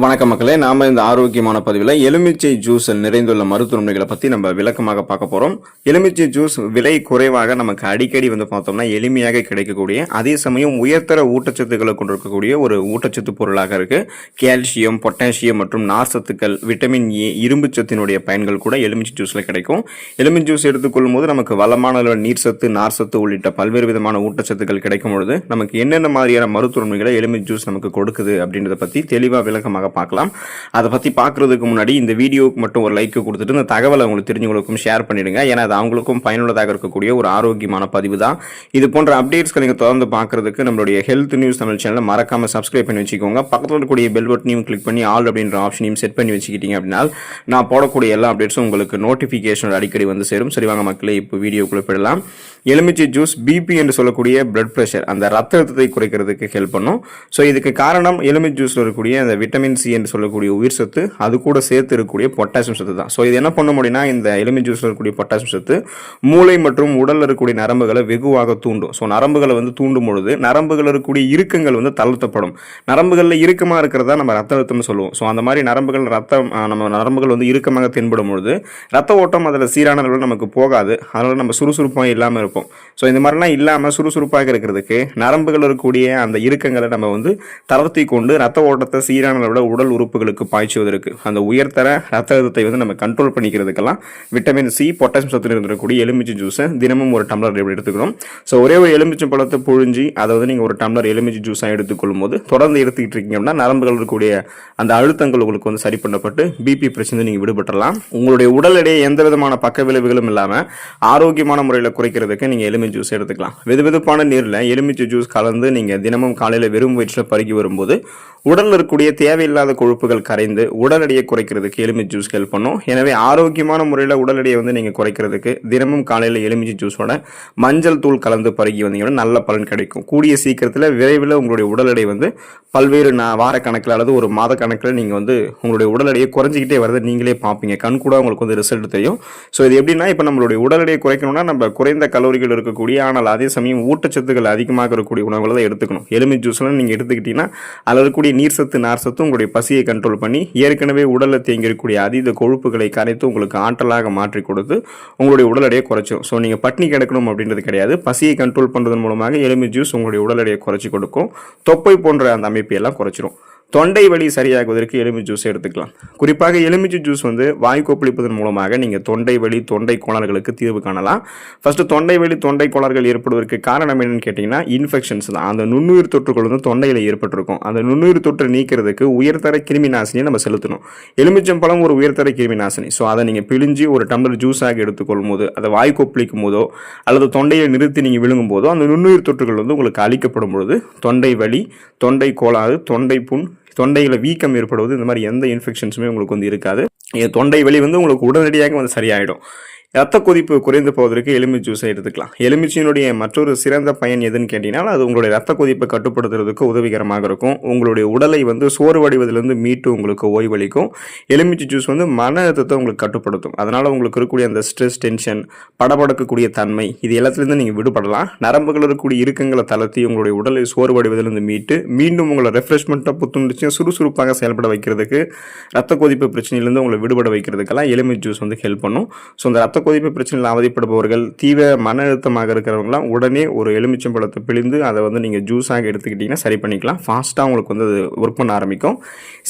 வணக்க மக்களே, நாம இந்த ஆரோக்கியமான பதிவில் எலுமிச்சை ஜூஸ் நிறைந்துள்ள மருத்துவ நன்மைகளை பற்றி நம்ம விளக்கமாக பார்க்க போகிறோம். எலுமிச்சை ஜூஸ் விலை குறைவாக நமக்கு அடிக்கடி பார்த்தோம்னா எளிமையாக கிடைக்கக்கூடிய, அதே சமயம் உயர்தர ஊட்டச்சத்துக்களை கொண்டிருக்கக்கூடிய ஒரு ஊட்டச்சத்து பொருளாக இருக்கு. கால்சியம், பொட்டாசியம் மற்றும் நார்சத்துக்கள், விட்டமின் ஏ, இரும்பு சத்தினுடைய பயன்கள் கூட எலுமிச்சை ஜூஸில் கிடைக்கும். எலுமிச்சை ஜூஸ் எடுத்துக்கொள்ளும் போது நமக்கு வளமான நீர் சத்து, நார் சத்து உள்ளிட்ட பல்வேறு விதமான ஊட்டச்சத்துக்கள் கிடைக்கும் பொழுது நமக்கு என்னென்ன மாதிரியான மருத்துவ நன்மைகளை எலுமிச்சை ஜூஸ் நமக்கு கொடுக்குது அப்படின்றத பற்றி தெளிவாக விளக்கமாக பார்க்கலாம். அதை பத்தி பார்க்கறதுக்கு முன்னாடி இந்த வீடியோக்கு மட்டும் ஒரு லைக் கொடுத்துட்டு இந்த தகவலை உங்களுக்கு தெரிஞ்சவங்களுக்கும் ஷேர் பண்ணிடுங்க. ஏன்னா அது அவங்களுக்கும் பயனுள்ளதாக இருக்கக்கூடிய ஒரு ஆரோக்கியமான பதிவு தான். இது போன்ற அப்டேட்ஸ்களை நீங்கள் தொடர்ந்து பார்க்கறதுக்கு நம்மளுடைய ஹெல்த் நியூஸ் தமிழ் சேனலை மறக்காம சப்ஸ்கிரைப் பண்ணி வச்சுக்கோங்க. பக்கத்தில் இருக்கக்கூடிய பெல் பட்டனையும் கிளிக் பண்ணி ஆல் அப்படின்ற ஆப்ஷனையும் செட் பண்ணி வச்சுக்கிட்டீங்க அப்படின்னா நான் போடக்கூடிய எல்லா அப்டேட்ஸும் உங்களுக்கு நோட்டிஃபிகேஷன் அடிக்கடி வந்து சேரும். சரி வாங்க மக்களே, இப்போ வீடியோக்குள்ள போயிடலாம். எலுமிச்சை ஜூஸ் பிபி என்று சொல்லக்கூடிய பிளட் பிரஷர், அந்த ரத்த அழுத்தத்தை குறைக்கிறதுக்கு ஹெல்ப் பண்ணும். ஸோ இதுக்கு காரணம் எலுமிச்சை ஜூஸில் இருக்கக்கூடிய அந்த விட்டமின் சி என்று சொல்லக்கூடிய உயிர் சத்து, அது கூட சேர்த்து இருக்கக்கூடிய பொட்டாசியம் சத்து தான். ஸோ இது என்ன பண்ண முடியும்னா, இந்த எலுமிச்சை ஜூஸில் இருக்கக்கூடிய பொட்டாசியம் சத்து மூளை மற்றும் உடலில் இருக்கக்கூடிய நரம்புகளை வெகுவாக தூண்டும். ஸோ நரம்புகளை தூண்டும் பொழுது நரம்புகள் இருக்கக்கூடிய இறுக்கங்கள் தளர்த்தப்படும். நரம்புகளில் இறுக்கமாக இருக்கிறதா நம்ம ரத்த அழுத்தம்னு சொல்லுவோம். ஸோ அந்த மாதிரி நரம்புகள் நம்ம நரம்புகள் இறுக்கமாக தென்படும் பொழுது ரத்த ஓட்டம் அதில் சீரான அளவில் நமக்கு போகாது. அதனால நம்ம சுறுசுறுப்பாக இல்லாமல் இருப்போம். ஸோ இந்த மாதிரிலாம் இல்லாமல் சுறுசுறுப்பாக இருக்கிறதுக்கு நரம்புகள் இருக்கக்கூடிய அந்த இறுக்கங்களை நம்ம தளர்த்தி கொண்டு ரத்த ஓட்டத்தை சீரான அளவில் உடல் உறுப்புகளுக்கு பாய்ச்சுவதற்கு, அந்த உயர்தர ரத்த அழுத்தத்தை நம்ம கண்ட்ரோல் பண்ணிக்கிறதுக்கெல்லாம் விட்டமின் சி, பொட்டாசியம் சத்து இருக்கக்கூடிய எலுமிச்சை ஜூஸை தினமும் ஒரு டம்ளர் எடுத்துக்கணும். ஸோ ஒரே ஒரு எலுமிச்சை பழத்தை புழிஞ்சி அதை நீங்கள் ஒரு டம்ளர் எலுமிச்சை ஜூஸாக எடுத்துக்கொள்ளும் போது தொடர்ந்து எடுத்துக்கிட்டு இருக்கீங்க அப்படின்னா நரம்புகள் இருக்கக்கூடிய அந்த அழுத்தங்கள் உங்களுக்கு சரி பண்ணப்பட்டு பிபி பிரச்சனை நீங்கள் விடுபட்டுறலாம். உங்களுடைய உடல் எடையை எந்த விதமான பக்க விளைவுகளும் இல்லாமல் ஆரோக்கியமான முறையில் குறைக்கிறதுக்கு நீங்கள் எலுமிச்சை ஜூஸ் எடுத்துக்கலாம். வெதுவெதுப்பான நீரில் எலுமிச்சை ஜூஸ் கலந்து நீங்கள் தினமும் காலையில் வெறும் வயிற்றில் பருகி வரும்போது உடலில் இருக்கக்கூடிய தேவையில்லாத கொழுப்புகள் கரைந்து உடல் எடையை குறைக்கிறதுக்கு எலுமிச்சை ஜூஸ் ஹெல்ப் பண்ணும். எனவே ஆரோக்கியமான முறையில் உடல் எடையை நீங்கள் குறைக்கிறதுக்கு தினமும் காலையில் எலுமிச்சை ஜூஸோட மஞ்சள் தூள் கலந்து பருகி வந்தீங்கன்னா நல்ல பலன் கிடைக்கும். கூடிய சீக்கிரத்தில் விரைவில் உங்களுடைய உடல் எடை பல்வேறு வார கணக்கில் அல்லது ஒரு மாத கணக்கில் நீங்கள் உங்களுடைய உடல் எடையை குறைஞ்சிக்கிட்டே வரது நீங்களே பார்ப்பீங்க. கண் கூட உங்களுக்கு ரிசல்ட் தெரியும். ஸோ இது எப்படின்னா, இப்போ நம்மளுடைய உடல் எடையை குறைக்கணும்னா நம்ம குறைந்த கலோரிகள் இருக்கக்கூடிய ஆனால் அதே சமயம் ஊட்டச்சத்துக்கள் அதிகமாக இருக்கக்கூடிய உணவுகளை தான் எடுத்துக்கணும். எலுமிச்சை ஜூஸ்லாம் நீங்கள் எடுத்துக்கிட்டீங்கன்னா அதில் இருக்கக்கூடிய நீர் சத்து, நார் சத்து உங்களுடைய பசியை கண்ட்ரோல் பண்ணி ஏற்கனவே உடலில் தேங்கி இருக்கக்கூடிய அதீத கொழுப்புகளை கரைத்து உங்களுக்கு ஆற்றலாக மாற்றி கொடுத்து உங்களுடைய உடல் எடையை குறைச்சிடும். ஸோ நீங்கள் பட்னி கிடக்கணும் அப்படின்றது கிடையாது. பசியை கண்ட்ரோல் பண்ணுறதன் மூலமாக எலுமிச்சை ஜூஸ் உங்களுடைய உடல் எடையை குறைச்சி கொடுக்கும். தொப்பை போன்ற அந்த அமைப்பை எல்லாம் குறைச்சிடும். தொண்டை வலி சரியாகுவதற்கு எலுமிச்சை ஜூஸ் எடுத்துக்கலாம். குறிப்பாக எலுமிச்சை ஜூஸ் வாய் கொப்பளிப்பதன் மூலமாக நீங்கள் தொண்டை வலி, தொண்டை கோளாறுகளுக்கு தீர்வு காணலாம். ஃபர்ஸ்ட் தொண்டை வலி, தொண்டை கோளாறுகள் ஏற்படுவதற்கு காரணம் என்னன்னு கேட்டிங்கன்னா இன்ஃபெக்ஷன்ஸ் தான். அந்த நுண்ணுயிர் தொற்றுகள் தொண்டையில் ஏற்பட்டிருக்கும். அந்த நுண்ணுயிர் தொற்று நீக்கிறதுக்கு உயர்தர கிருமி நாசினியை நம்ம செலுத்தணும். எலுமிச்சம்பழம் ஒரு உயர்தர கிருமி நாசினி. ஸோ அதை நீங்கள் பிழிஞ்சு ஒரு டம்ளர் ஜூஸாக எடுத்துக்கொள்ளும் போது, அதை வாய் கொப்பளிக்கும் போதோ அல்லது தொண்டையை நிறுத்தி நீங்கள் விழுங்கும் போதோ அந்த நுண்ணுயிர் தொற்றுகள் உங்களுக்கு அளிக்கப்படும் பொழுது தொண்டை வலி, தொண்டை கோளாறு, தொண்டை புண், தொண்டையில் வீக்கம் ஏற்படுவது, இந்த மாதிரி எந்த இன்ஃபெக்ஷன்ஸுமே உங்களுக்கு இருக்காது. தொண்டை வலி உங்களுக்கு உடனடியாக சரியாயிடும். ரத்த கொதிப்பு குறைந்து போவதற்கு எலுமிச்சை ஜூஸை எடுத்துக்கலாம். எலுமிச்சையினுடைய மற்றொரு சிறந்த பயன் எதுன்னு கேட்டீங்கன்னா, அது உங்களுடைய ரத்த கொதிப்பை கட்டுப்படுத்துறதுக்கு உதவிகரமாக இருக்கும். உங்களுடைய உடலை சோர்வடைவதிலிருந்து மீட்டு உங்களுக்கு ஓய்வளிக்கும். எலுமிச்சை ஜூஸ் மன அழுத்தத்தை உங்களுக்கு கட்டுப்படுத்தும். அதனால் உங்களுக்கு இருக்கக்கூடிய அந்த ஸ்ட்ரெஸ், டென்ஷன், படபடக்கக்கூடிய தன்மை, இது எல்லாத்துலேருந்து நீங்கள் விடுபடலாம். நரம்புகள் இருக்கக்கூடிய இறுக்கங்களை தளர்த்தி உங்களுடைய உடலை சோர்வடைவதிலிருந்து மீட்டு மீண்டும் உங்களை ரெஃப்ரெஷ்மெண்ட்டாக புத்துணர்ச்சியாக சுறுசுறுப்பாக செயல்பட வைக்கிறதுக்கு, ரத்த கொதிப்பு பிரச்சனையிலிருந்து உங்களை விடுபட வைக்கிறதுக்கெல்லாம் எலுமிச்சை ஜூஸ் ஹெல்ப் பண்ணும். ஸோ அந்த ரத்த கொதிப்பு பிரச்சனையில் அவதிப்படுபவர்கள், தீவிர மன அழுத்தமாக இருக்கிறவங்களாம் உடனே ஒரு எலுமிச்சம்பழத்தை பிழிந்து அதை நீங்கள் ஜூஸாக எடுத்துக்கிட்டிங்கன்னா சரி பண்ணிக்கலாம். ஃபாஸ்ட்டாக உங்களுக்கு அது ஒர்க் பண்ண ஆரம்பிக்கும்.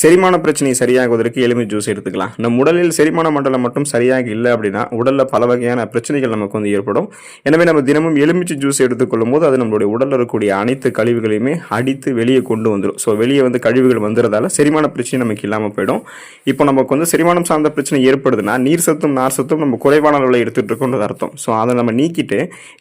செரிமான பிரச்சனை சரியாகுவதற்கு எலுமிச்சை ஜூஸ் எடுத்துக்கலாம். நம் உடலில் செரிமான மண்டலம் மட்டும் சரியாக இல்லை அப்படின்னா உடலில் பல வகையான பிரச்சனைகள் நமக்கு ஏற்படும். எனவே நம்ம தினமும் எலுமிச்சை ஜூஸ் எடுத்துக்கொள்ளும் போது அது நம்மளுடைய உடலில் இருக்கக்கூடிய அனைத்து கழிவுகளையுமே அடித்து வெளியே கொண்டு வந்துடும். ஸோ வெளியே கழிவுகள் வந்துறதால செரிமான பிரச்சனை நமக்கு இல்லாமல் போயிடும். இப்போ நமக்கு செரிமானம் சார்ந்த பிரச்சனை ஏற்படுதுன்னா நீர் சத்தும், நார் சத்தும் நம்ம குறைவான எடுத்துட்டு இருக்கோம்னு அர்த்தம். ஸோ அதை நம்ம நீக்கிட்டு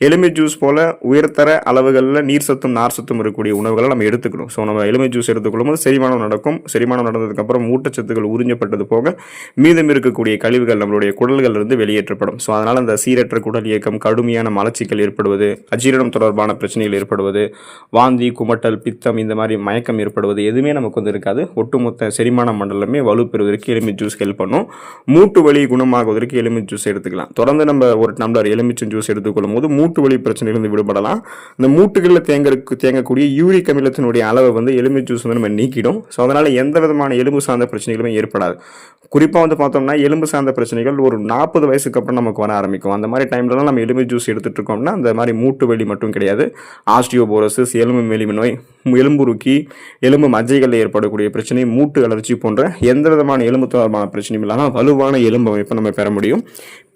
எலுமிச்சை ஜூஸ் போல உயர்தர அளவுகளில் நீர் சத்தும், நார் சத்தும் இருக்கக்கூடிய உணவுகளை நம்ம எடுத்துக்கணும். ஸோ நம்ம எலுமிச்சை ஜூஸ் எடுத்துக்கொள்ளும் போது செரிமானம் நடக்கும். செரிமானம் நடந்ததுக்கு அப்புறம் ஊட்டச்சத்துக்கள் உறிஞ்சப்பட்டது போக மீதம் இருக்கக்கூடிய கழிவுகள் நம்மளுடைய குடல்கள் இருந்து வெளியேற்றப்படும். ஸோ அதனால அந்த சீரற்ற குடல் இயக்கம், கடுமையான மலச்சிக்கல் ஏற்படுவது, அஜீரணம் தொடர்பான பிரச்சனைகள் ஏற்படுவது, வாந்தி, குமட்டல், பித்தம், இந்த மாதிரி மயக்கம் ஏற்படுவது எதுவுமே நமக்கு இருக்காது. ஒட்டுமொத்த செரிமான மண்டலமே வலுப்பெறுவதற்கு எலுமிச்சை ஜூஸ் ஹெல்ப் பண்ணும். மூட்டு வலி குணமாகுவதற்கு எலுமிச்சை ஜூஸ் எடுத்துக்கலாம். எடுத்துக்கலாம். தொடர்ந்து நம்ம ஒரு டம்ளர் எலுமிச்சை ஜூஸ் எடுத்துக்கொள்ளும் போது மூட்டு வலி பிரச்சனையிலிருந்து விடுபடலாம். இந்த மூட்டுகளில் தேங்கக்கூடிய யூரிக் அமிலத்தினுடைய அளவை வந்து எலுமிச்சை ஜூஸ் வந்து நம்ம நீக்கிடும். ஸோ அதனால் எந்த விதமான எலும்பு சார்ந்த பிரச்சனைகளுமே ஏற்படாது. குறிப்பாக வந்து பார்த்தோம்னா எலும்பு சார்ந்த பிரச்சனைகள் ஒரு 40 வயசுக்கு அப்புறம் நமக்கு வர ஆரம்பிக்கும். அந்த மாதிரி டைம்லலாம் நம்ம எலுமிச்சை ஜூஸ் எடுத்துகிட்டு இருக்கோம்னா அந்த மாதிரி மூட்டு வலி மட்டும் கிடையாது, ஆஸ்டியோபோரோசிஸ், எலும்பு மெலிவு நோய், எலும்புருக்கி, எலும்பு மஜ்ஜைகளில் ஏற்படக்கூடிய பிரச்சனை, மூட்டு அலர்ச்சி போன்ற எந்த விதமான எலும்பு தொடர்பான பிரச்சனையும் இல்லாமல் வலுவான எலும்பு அமைப்பை நம்ம பெற முடியும்.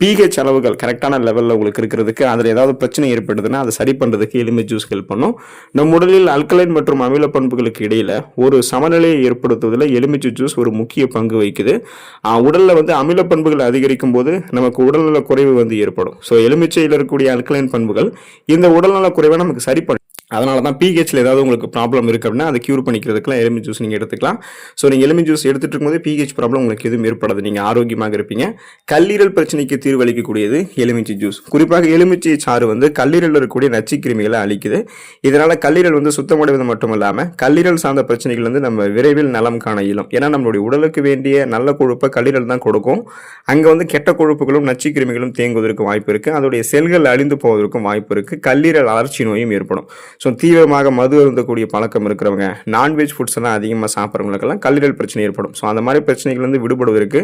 பிஹெச் அளவுகள் கரெக்டான லெவலில் உங்களுக்கு இருக்கிறதுக்கு, அதில் ஏதாவது பிரச்சனை ஏற்படுதுன்னா அதை சரி பண்ணுறதுக்கு எலுமிச்சை ஜூஸ் ஹெல்ப் பண்ணும். நம் உடலில் அல்கலைன் மற்றும் அமில பண்புகளுக்கு இடையில் ஒரு சமநிலையை ஏற்படுத்துவதில் எலுமிச்சை ஜூஸ் ஒரு முக்கிய பங்கு வகிக்குது. உடலில் வந்து அமில பண்புகள் அதிகரிக்கும் போது நமக்கு உடல்நல குறைவு வந்து ஏற்படும். ஸோ எலுமிச்சையில் இருக்கக்கூடிய அல்கலைன் பண்புகள் இந்த உடல்நல குறைவை நமக்கு சரி பண்ணும். அதனால தான் பிஹெச்சில் ஏதாவது உங்களுக்கு ப்ராப்ளம் இருக்குது அப்படின்னா அதை க்யூர் பண்ணிக்கிறதுக்குலாம் எலுமிச்சை ஜூஸ் நீங்கள் எடுத்துக்கலாம். ஸோ நீங்கள் எலுமிச்சை ஜூஸ் எடுத்துகிட்டு இருக்கும்போது பிஹெச் ப்ராப்ளம் உங்களுக்கு எதுவும் ஏற்படாது, நீங்கள் ஆரோக்கியமாக இருப்பீங்க. கல்லீரல் பிரச்சனைக்கு தீர்வளிக்கக்கூடியது எலுமிச்சை ஜூஸ். குறிப்பாக எலுமிச்சை சாறு வந்து கல்லீரலில் இருக்கக்கூடிய நச்சுக்கிருமிகளை அழிக்குது. இதனால் கல்லீரல் வந்து சுத்தமடைவது மட்டும் இல்லாமல் கல்லீரல் சார்ந்த பிரச்சனைகள் வந்து நம்ம விரைவில் நலம் காண இயலும். ஏன்னா நம்மளுடைய உடலுக்கு வேண்டிய நல்ல கொழுப்பை கல்லீரல் தான் கொடுக்கும். அங்கே வந்து கெட்ட கொழுப்புகளும் நச்சுக்கிருமிகளும் தேங்குவதற்கு வாய்ப்பு இருக்குது. அதோடைய செல்கள் அழிந்து போவதற்கும் வாய்ப்பு இருக்குது. கல்லீரல் அலர்ச்சி நோயும் ஏற்படும். ஸோ தீவிரமாக மது அருந்தக்கூடிய பழக்கம் இருக்கிறவங்க, நான்வெஜ் ஃபுட்ஸ் எல்லாம் அதிகமாக சாப்பிட்றவங்களுக்கெல்லாம் கல்லீரல் பிரச்சனை ஏற்படும். ஸோ அந்த மாதிரி பிரச்சனைகள் வந்து விடுபடுவதற்கு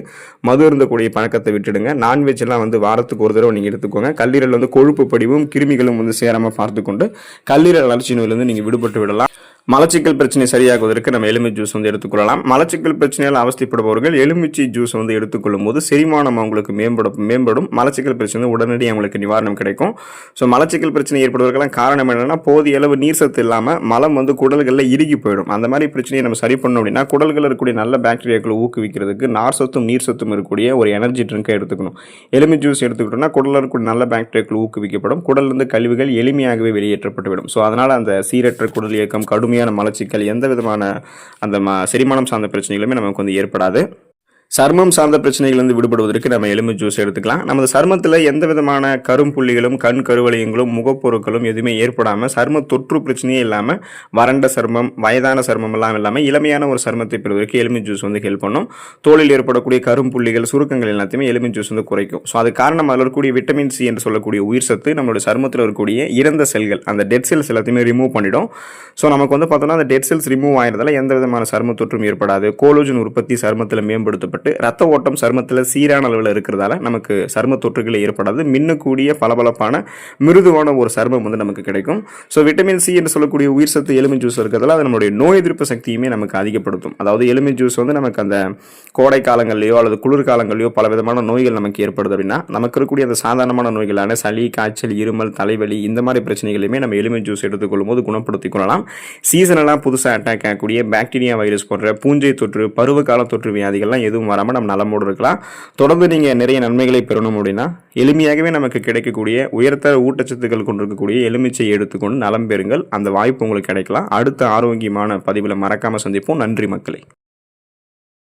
மது அருந்தக்கூடிய பழக்கத்தை விட்டுடுங்க. நான்வெஜ் எல்லாம் வந்து வாரத்துக்கு ஒரு தடவை நீங்கள் எடுத்துக்கோங்க. கல்லீரல் வந்து கொழுப்பு படிவும் கிருமிகளும் வந்து சேராமல் பார்த்துக்கொண்டு கல்லீரல் அலர்ச்சி நோயிலிருந்து நீங்கள் விடுபட்டு விடலாம். மலச்சிக்கல் பிரச்சனை சரியாகுவதற்கு நம்ம எலுமிச்சை ஜூஸ் வந்து எடுத்துக்கொள்ளலாம். மலச்சிக்கல் பிரச்சனையால் அவஸ்தைப்படுபவர்கள் எலுமிச்சை ஜூஸ் வந்து எடுத்துக்கொள்ளும் போது செரிமானம் அவங்களுக்கு மேம்படும். மலச்சிக்கல் பிரச்சனை உடனடியாக அவங்களுக்கு நிவாரணம் கிடைக்கும். ஸோ மலச்சிக்கல் பிரச்சனை ஏற்படுவதற்கெல்லாம் காரணம் என்னன்னா, போதிய அளவு நீர் சத்து இல்லாமல் மலம் வந்து குடல்களில் இறுகி போயிடும். அந்த மாதிரி பிரச்சனையை நம்ம சரி பண்ணோம் அப்படின்னா குடல்களில் இருக்கக்கூடிய நல்ல பாக்டீரியாக்களை ஊக்குவிக்கிறதுக்கு நார் சத்தும் நீர் சத்தும் இருக்கக்கூடிய ஒரு எனர்ஜி ட்ரிங்கை எடுத்துக்கணும். எலுமிச்சை ஜூஸ் எடுத்துக்கிட்டோம்னா குடலில் இருக்கக்கூடிய நல்ல பாக்டீரியாக்கள் ஊக்குவிக்கப்படும். குடலிருந்து கழிவுகள் எளிமையாகவே வெளியேற்றப்பட்டுவிடும். ஸோ அதனால் அந்த சீரற்ற குடல் இயக்கம், கடுமையான மலச்சிக்கல், எந்த விதமான அந்த செரிமானம் சார்ந்த பிரச்சனைகளுமே நமக்கு வந்து ஏற்படாது. சர்மம் சார்ந்த பிரச்சனைகளிலிருந்து விடுபடுவதற்கு நம்ம எலுமிச்சை ஜூஸ் எடுத்துக்கலாம். நமது சர்மத்தில் எந்த விதமான கரும்புள்ளிகளும் கண் கருவளையங்களும் முகப்பொருட்களும் எதுவுமே ஏற்படாமல் சர்ம தொற்று பிரச்சனையே இல்லாமல் வறண்ட சர்மம், வயதான சர்மம் எல்லாம் இல்லாமல் இளமையான ஒரு சர்மத்தை பெறுவதற்கு எலுமிச்சை ஜூஸ் வந்து ஹெல்ப் பண்ணும். தோலில் ஏற்படக்கூடிய கரும்புள்ளிகள், சுருக்கங்கள் எல்லாத்தையுமே எலுமிச்சை ஜூஸ் வந்து குறைக்கும். ஸோ அது காரணம் அதில் இருக்கக்கூடிய விட்டமின் சி என்று சொல்லக்கூடிய உயிர் சத்து நம்மளுடைய சர்மத்தில் இருக்கக்கூடிய இறந்த செல்கள், அந்த டெட் செல்ஸ் எல்லாத்தையுமே ரிமூவ் பண்ணிடும். ஸோ நமக்கு வந்து பார்த்தோம்னா அந்த டெட் செல்ஸ் ரிமூவ் ஆகிறதால எந்த விதமான சர்ம தொற்றும் ஏற்படாது. கோலோஜன் உற்பத்தி சர்மத்தில் மேம்படுத்தப்பட்டு ரத்த ஓட்டம் சர்மத்தில் சீரான அளவில் இருக்கிறதால நமக்கு சர்ம தொற்றுகள் ஏற்படாது. மின்னக்கூடிய பளபளப்பான மிருதுவான ஒரு சர்மம் வந்து நமக்கு கிடைக்கும். ஸோ விட்டமின் சி என்று சொல்லக்கூடிய உயிர் சத்து எலுமிச்சை ஜூஸ் இருக்கிறதால அது நம்மளுடைய நோய் எதிர்ப்பு சக்தியுமே நமக்கு அதிகப்படுத்தும். அதாவது எலுமிச்சை ஜூஸ் வந்து நமக்கு அந்த கோடை காலங்கள்லையோ அல்லது குளிர்காலங்கள்லையோ பல விதமான நோய்கள் நமக்கு ஏற்படுது அப்படின்னா நமக்கு இருக்கக்கூடிய அந்த சாதாரணமான நோய்களான சளி, காய்ச்சல், இருமல், தலைவலி இந்த மாதிரி பிரச்சனைகளையுமே நம்ம எலுமிச்சை ஜூஸ் எடுத்துக்கொள்ளும் போது குணப்படுத்திக் கொள்ளலாம். சீசனெல்லாம் புதுசாக அட்டாக் ஆகக்கூடிய பாக்டீரியா, வைரஸ் போன்ற பூஞ்சை தொற்று, பருவகால தொற்று வியாதிகள்லாம் எதுவும் வராமல் நம்ம நலமோடு இருக்கலாம். தொடர்ந்து நீங்கள் நிறைய நன்மைகளை பெறணும் அப்படின்னா எளிமையாகவே நமக்கு கிடைக்கக்கூடிய உயர்தர ஊட்டச்சத்துக்கள் கொண்டிருக்கக்கூடிய எலுமிச்சை எடுத்துக்கொண்டு நலம் பெறுங்கள். அந்த வாய்ப்பு உங்களுக்கு கிடைக்கலாம். அடுத்த ஆரோக்கியமான பதிவில் மறக்காமல் சந்திப்போம். நன்றி மக்களே.